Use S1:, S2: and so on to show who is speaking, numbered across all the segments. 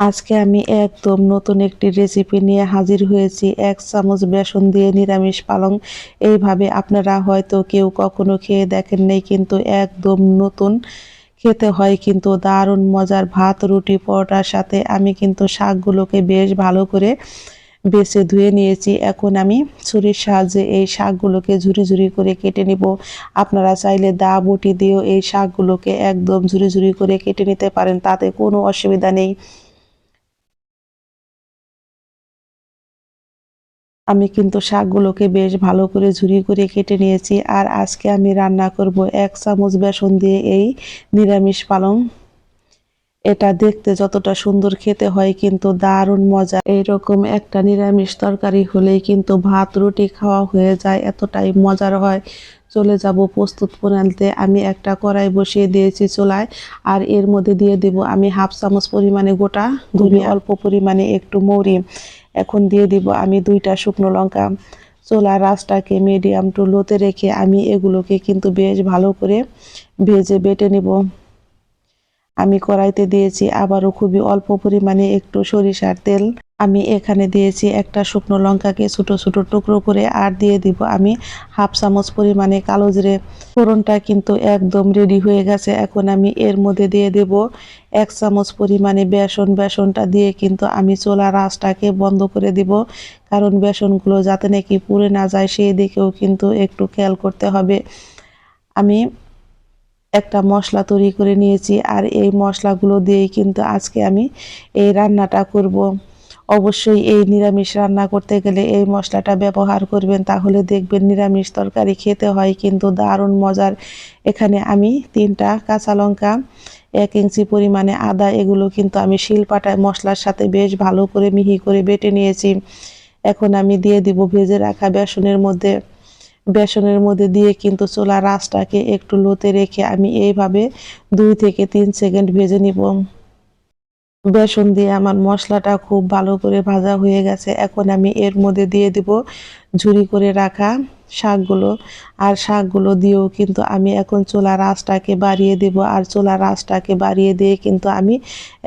S1: আজকে আমি একদম নতুন একটি রেসিপি নিয়ে হাজির হয়েছি। ১ চামচ বেসন দিয়ে নিরামিষ পালং। এইভাবে আপনারা হয়তো কেউ কখনো খেয়ে দেখেন নাই, কিন্তু একদম নতুন। খেতে হয় কিন্তু দারুণ মজার। ভাত, রুটি, পরোটার সাথে আমি কিন্তু শাকগুলোকে বেশ ভালো করে বেছে ধুয়ে নিয়েছি। এখন আমি ছুরির সাহায্যে এই শাকগুলোকে ঝুরি ঝুরি করে কেটে নিব। আপনারা চাইলে দা বটি দিয়েও এই শাকগুলোকে একদম ঝুরি ঝুরি করে কেটে নিতে পারেন, তাতে কোনো অসুবিধা নেই। আমি কিন্তু শাকগুলোকে বেশ ভালো করে ঝুরি করে কেটে নিয়েছি। আর আজকে আমি রান্না করব ১ চামচ বেসন দিয়ে এই নিরামিষ পালং। এটা দেখতে যতটা সুন্দর, খেতে হয় কিন্তু দারুণ মজা। এইরকম একটা নিরামিষ তরকারি হলেই কিন্তু ভাত রুটি খাওয়া হয়ে যায়, এতটাই মজার হয়। চলে যাব প্রস্তুত প্রণালীতে। আমি একটা কড়াই বসিয়ে দিয়েছি চুলায়। আর এর মধ্যে দিয়ে দেব আমি 1/2 চামচ পরিমাণে গোটা ধনিয়া, অল্প পরিমাণে একটু মৌরি। এখন দিয়ে দিব আমি 2টা শুকনো লঙ্কা। চুলার আঁচটাকে মিডিয়াম টু লোতে রেখে আমি এগুলোকে কিন্তু বেশ ভালো করে ভেজে বেটে নেব। আমি কড়াইতে দিয়েছি আবারও খুবই অল্প পরিমাণে একটু সরিষার তেল। আমি এখানে দিয়েছি একটা শুকনো লঙ্কাকে ছোট ছোট টুকরো করে, আর দিয়ে দিব আমি 1/2 চামচ পরিমাণে কালো জিরে। ফোড়নটা কিন্তু একদম রেডি হয়ে গেছে। এখন আমি এর মধ্যে দিয়ে দেব 1 চামচ পরিমাণে বেসন। বেসনটা দিয়ে কিন্তু আমি চুলার আঁচটাকে বন্ধ করে দিব, কারণ বেসনগুলো যাতে নাকি পুড়ে না যায় সেই দিকেও কিন্তু একটু খেয়াল করতে হবে। আমি একটা মশলা তৈরি করে নিয়েছি, আর এই মশলাগুলো দিয়েই কিন্তু আজকে আমি এই রান্নাটা করব। অবশ্যই এই নিরামিষ রান্না করতে গেলে এই মশলাটা ব্যবহার করবেন, তাহলে দেখবেন নিরামিষ তরকারি খেতে হয় কিন্তু দারুণ মজার। এখানে আমি 3টা কাঁচা লঙ্কা, 1 ইঞ্চি পরিমাণে আদা, এগুলো কিন্তু আমি শিলপাটায় মশলার সাথে বেশ ভালো করে মিহি করে বেটে নিয়েছি। এখন আমি দিয়ে দিব ভেজে রাখা বেসনের মধ্যে। বেসনের মধ্যে দিয়ে কিন্তু চুলার আঁচটাকে একটু লোতে রেখে আমি এইভাবে 2 থেকে 3 সেকেন্ড ভেজে নিব। বেসন দিয়ে আমার মশলাটা খুব ভালো করে ভাজা হয়ে গেছে। এখন আমি এর মধ্যে দিয়ে দিব ঝুরি করে রাখা শাকগুলো। আর শাকগুলো দিয়েও কিন্তু আমি এখন চুলার আঁচটাকে বাড়িয়ে দেব। আর চুলার আঁচটাকে বাড়িয়ে দিয়ে কিন্তু আমি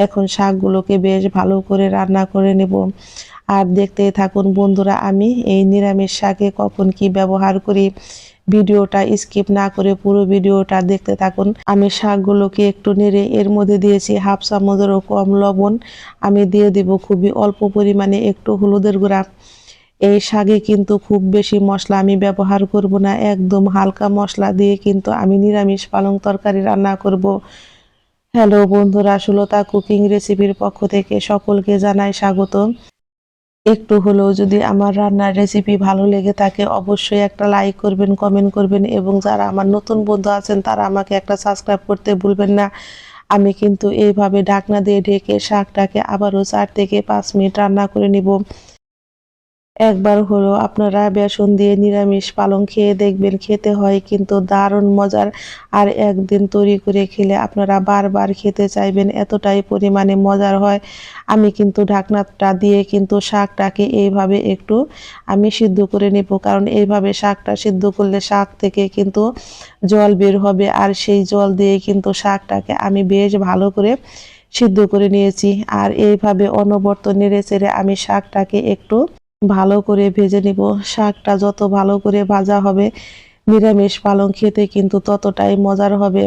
S1: এখন শাকগুলোকে বেশ ভালো করে রান্না করে নেব। আর দেখতেই থাকুন বন্ধুরা, আমি এই নিরামিষ শাকে কখন কি ব্যবহার করি। ভিডিওটা স্কিপ না করে পুরো ভিডিওটা দেখতে থাকুন। আমি শাকগুলোকে একটু নেড়ে এর মধ্যে দিয়েছি 1/2 চামচেরও কম লবণ। আমি দিয়ে দিব খুবই অল্প পরিমাণে একটু হলুদের গুঁড়া। এই শাকে কিন্তু খুব বেশি মশলা আমি ব্যবহার করব না, একদম হালকা মশলা দিয়ে কিন্তু আমি নিরামিষ পালং তরকারি রান্না করব। হ্যালো বন্ধুরা, সুলতা কুকিং রেসিপির পক্ষ থেকে সকলকে জানাই স্বাগত। একটু হলেও যদি আমার রান্নার রেসিপি ভালো লেগে থাকে, অবশ্যই একটা লাইক করবেন, কমেন্ট করবেন, এবং যারা আমার নতুন বন্ধু আছেন তারা আমাকে একটা সাবস্ক্রাইব করতে ভুলবেন না। আমি কিন্তু এইভাবে ঢাকনা দিয়ে ঢেকে শাকটাকে আবারও 4 থেকে 5 মিনিট রান্না করে নিব। একবার হলো আপনারা বেসন দিয়ে নিরামিষ পালং খেয়ে দেখবেন, খেতে হয় কিন্তু দারুণ মজার। আর একদিন তৈরি করে খেলে আপনারা বারবার খেতে চাইবেন, এতটাই পরিমাণে মজার হয়। আমি কিন্তু ঢাকনাটা দিয়ে কিন্তু শাকটাকে এইভাবে একটু আমি সিদ্ধ করে নেব, কারণ এইভাবে শাকটা সিদ্ধ করলে শাক থেকে কিন্তু জল বের হবে, আর সেই জল দিয়ে কিন্তু শাকটাকে আমি বেশ ভালো করে সিদ্ধ করে নিয়েছি। আর এইভাবে অনবরত নেড়ে চেড়ে আমি শাকটাকে একটু ভালো করে ভেজে নিব। শাকটা যত ভালো করে ভাজা হবে, নিরামিষ পালং খেতে কিন্তু ততটাই মজার হবে।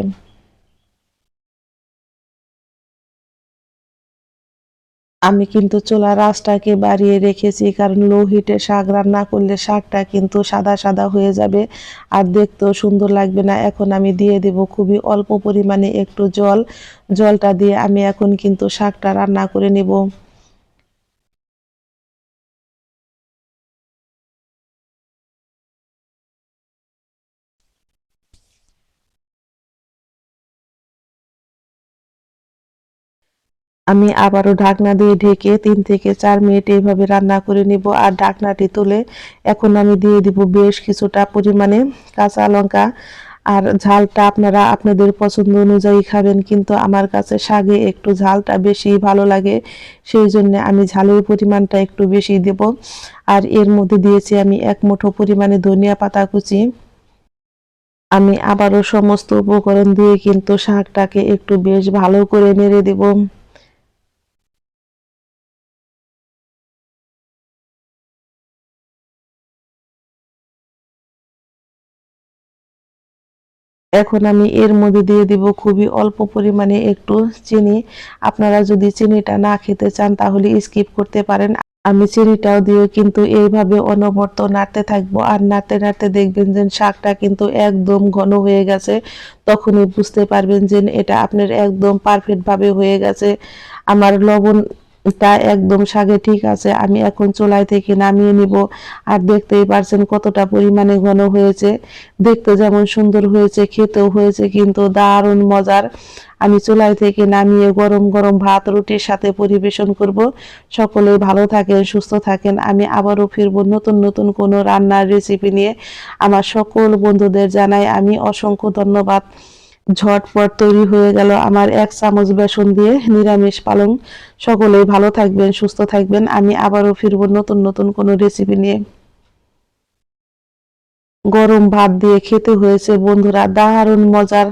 S1: আমি কিন্তু চুলার আঁচটাকে বাড়িয়ে রেখেছি, কারণ লো হিটে শাক রান্না করলে শাকটা কিন্তু সাদা সাদা হয়ে যাবে, আর দেখতেও সুন্দর লাগবে না। এখন আমি দিয়ে দেব খুবই অল্প পরিমাণে একটু জল। জলটা দিয়ে আমি এখন কিন্তু শাকটা রান্না করে নেব। আমি আবারও ঢাকনা দিয়ে ঢেকে 3 থেকে 4 মিনিট এইভাবে রান্না করে নিব। আর ঢাকনাটি তুলে এখন আমি দিয়ে দিব বেশ কিছুটা পরিমাণে কাঁচা লঙ্কা। আর ঝালটা আপনারা আপনাদের পছন্দ অনুযায়ী খাবেন, কিন্তু আমার কাছে শাকে একটু ঝালটা বেশি ভালো লাগে, সেই জন্য আমি ঝালের পরিমাণটা একটু বেশি দেব। আর এর মধ্যে দিয়েছি আমি 1 মুঠো পরিমাণে ধনিয়া পাতা কুচি। আমি আবারও সমস্ত উপকরণ দিয়ে কিন্তু শাকটাকে একটু বেশ ভালো করে নেড়ে দেব। এখন আমি এর মধ্যে দিয়ে দিব খুবই অল্প পরিমাণে একটু চিনি। আপনারা যদি চিনিটা না খেতে চান তাহলে স্কিপ করতে পারেন। আমি চিনিটাও দিয়ে কিন্তু এইভাবে অনবরত নাড়তে থাকবো, আর নাড়তে নাড়তে দেখবেন যে শাকটা কিন্তু একদম ঘন হয়ে গেছে। তখনই বুঝতে পারবেন যে এটা আপনার একদম পারফেক্ট ভাবে হয়ে গেছে। আমার লবণটা একদম শাকে ঠিক আছে। আমি এখন চুলাই থেকে নামিয়ে নিব। আর দেখতেই পারছেন কতটা পরিমাণে ঘন হয়েছে। দেখতে যেমন সুন্দর হয়েছে, খেতেও হয়েছে কিন্তু দারুণ মজার। আমি চুলাই থেকে নামিয়ে গরম গরম ভাত রুটির সাথে পরিবেশন করব। সকলেই ভালো থাকেন, সুস্থ থাকেন। আমি আবারও ফিরবো নতুন নতুন কোনো রান্নার রেসিপি নিয়ে। আমার সকল বন্ধুদের জানাই আমি অসংখ্য ধন্যবাদ। ঝটপট তৈরি হয়ে গেল আমার 1 চামচ বেসন দিয়ে নিরামিষ পালং। সকলেই ভালো থাকবেন, সুস্থ থাকবেন। আমি আবারও ফিরবো নতুন নতুন কোনো রেসিপি নিয়ে। গরম ভাত দিয়ে খেতে হয়েছে বন্ধুরা দারুণ মজার।